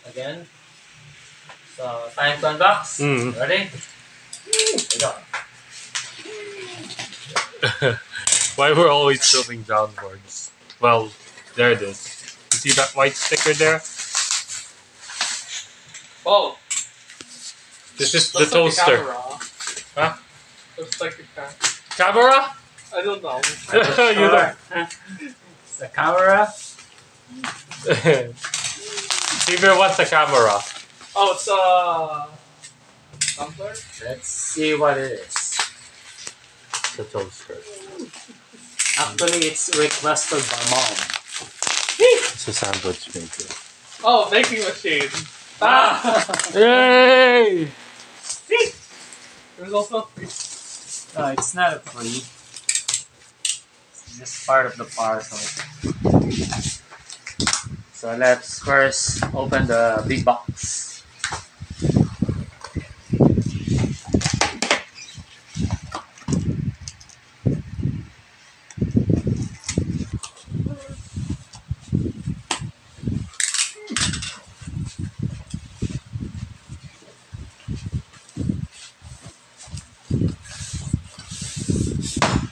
again. So, time to unbox. Ready? Here we go. Why we're always tilting downwards? Well, there it is. You see that white sticker there? Oh, This is the looks like a toaster. camera. Huh? Looks like a camera. Camera? I don't know. You don't. It's a camera. Fever wants a camera. Oh, it's a tumbler. Let's see what it is. The toaster. Actually, it's requested by mom. It's a sandwich maker. Oh, baking machine. Yay! There's also No, it's not a free. It's just part of the parcel. So let's first open the big box.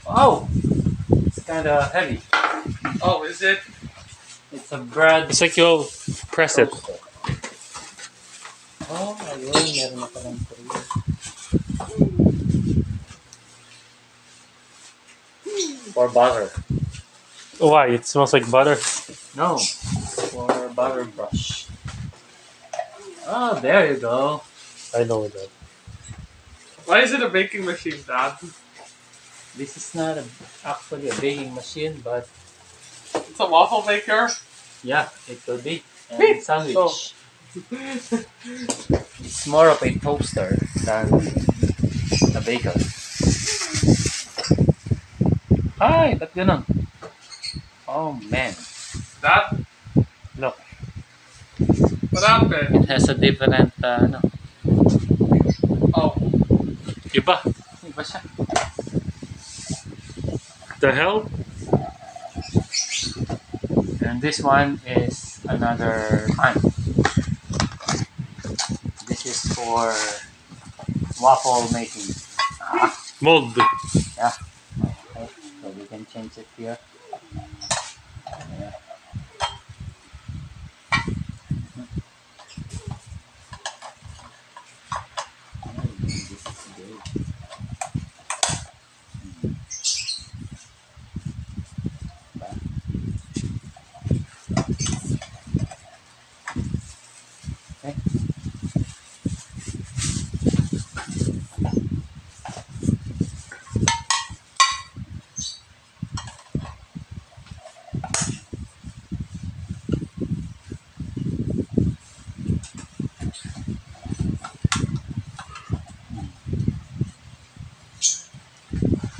Oh, it's kind of heavy. Oh, is it? It's a bread. It's like you'll press it. toaster. Oh, ayun, meron na palang free. For butter. Why? It smells like butter. No, for butter brush. Oh, there you go. I know that. Why is it a baking machine, Dad? This is not actually a baking machine, but It's a waffle maker. yeah, it could be. And sandwich. Oh. It's more of a toaster than a baker. Ay, ba't ganun? Oh man. Dad, Look, what happened? it has a different, Oh, Iba. iba siya. The hell? And this one is another time. This is for waffle making. Mold. Yeah. Okay. So we can change it here. Yeah. This is good. Okay.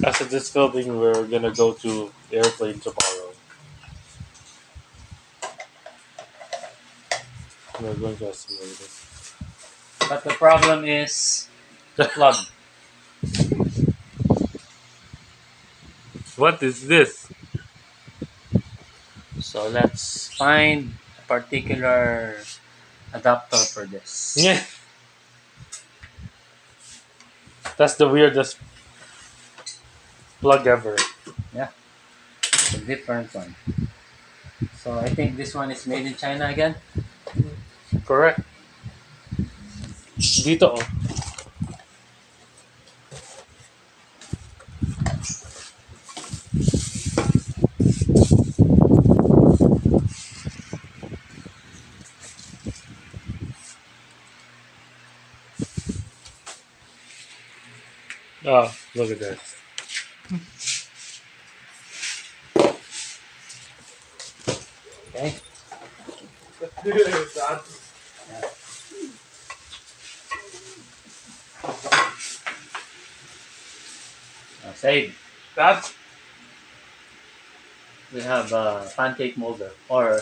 After this filming, we're gonna go to the airplane tomorrow. We're going to assimilate it. But the problem is the plug. What is this? So let's find a particular adapter for this. Yeah. That's the weirdest plug ever. It's a different one. So I think this one is made in China again. Correct. Dito oh. Oh, look at that. Okay. Dad. Save. Dad. We have a pancake molder. Or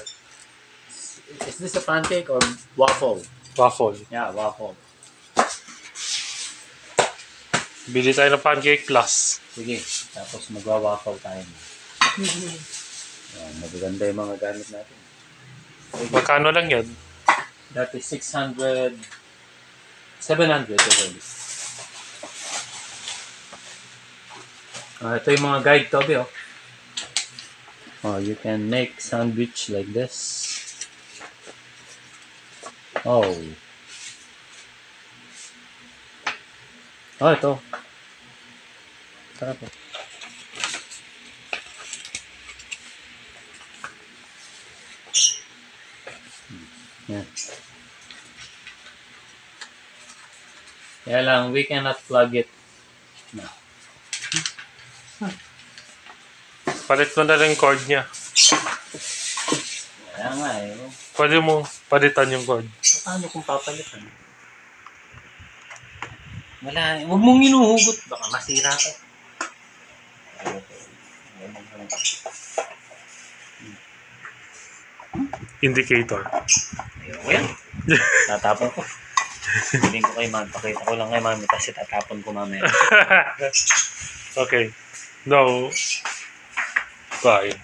is this a pancake or waffle? Waffle. Yeah, waffle. Bili tayo ng pancake plus. Sige. Tapos magwa-waffle tayo. Yan, magaganda yung mga gamit natin. Magkano lang yan? That is 600, 700 already. Ito yung mga guide, Toby, oh. Oh, you can make sandwich like this. Oh. Oh, ito. Sarap po. Yan. Kaya lang, we cannot plug it. No. Palit mo na lang yung cord niya. Kaya nga eh. Pwede mo palitan yung cord. Paano kung papalitan? Wala eh. Huwag mong inuhugot. Baka masira ka. Indicator. Ayoko yan. Tatapon ko. Sabihin ko kay mami. Pakita ko lang kay mami kasi tatapon ko mamaya. Okay. No. Bye.